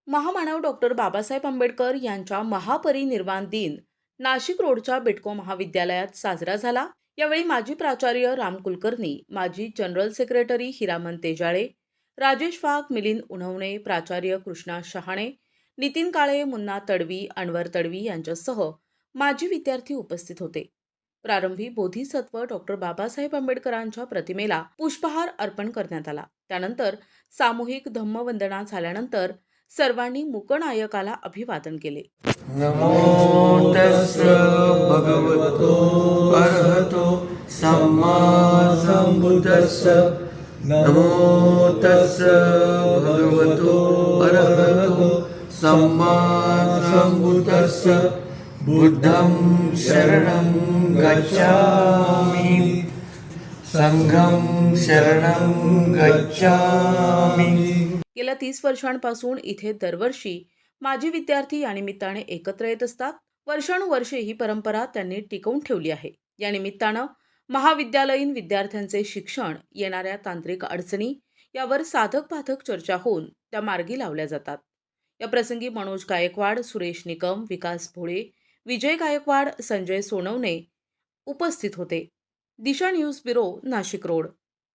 महामानव डॉक्टर बाबासाहेब आंबेडकर यांच्या महापरिनिर्वाण दिन नाशिक रोडच्या बिटको महाविद्यालयात साजरा झाला। यावेळी माजी प्राचार्य राम कुलकर्णी, माजी जनरल सेक्रेटरी हिरामन तेजाळे, राजेश वाघ, मिलिंद उन्हवणे, प्राचार्य कृष्णा शहाणे, नितीन काळे, मुन्ना तडवी, अनवर तडवी यांच्यासह माजी विद्यार्थी उपस्थित होते। प्रारंभी बोधिसत्व डॉक्टर बाबासाहेब आंबेडकरांच्या प्रतिमेला पुष्पहार अर्पण करण्यात आला। त्यानंतर सामूहिक धम्मवंदना झाल्यानंतर सर्वांनी मूकनायकाला अभिवादन केले। नमो तस्स भगवतो अरहतो सम्मा सम्बुद्धस्स। नमो तस्स भगवतो अरहतो सम्मा सम्बुद्धस्स। बुद्धं शरणं गच्छामि, संघं शरणं गच्छामि। गेल्या 30 वर्षांपासून इथे दरवर्षी माजी विद्यार्थी या निमित्ताने एकत्र येत असतात। वर्षानुवर्षे ही परंपरा त्यांनी टिकवून ठेवली आहे। या निमित्तानं महाविद्यालयीन विद्यार्थ्यांचे शिक्षण, येणाऱ्या तांत्रिक अडचणी यावर साधक बाधक चर्चा होऊन त्या मार्गी लावल्या जातात। या प्रसंगी मनोज गायकवाड, सुरेश निकम, विकास भोळे, विजय गायकवाड, संजय सोनवणे उपस्थित होते। दिशा न्यूज ब्युरो, नाशिक रोड।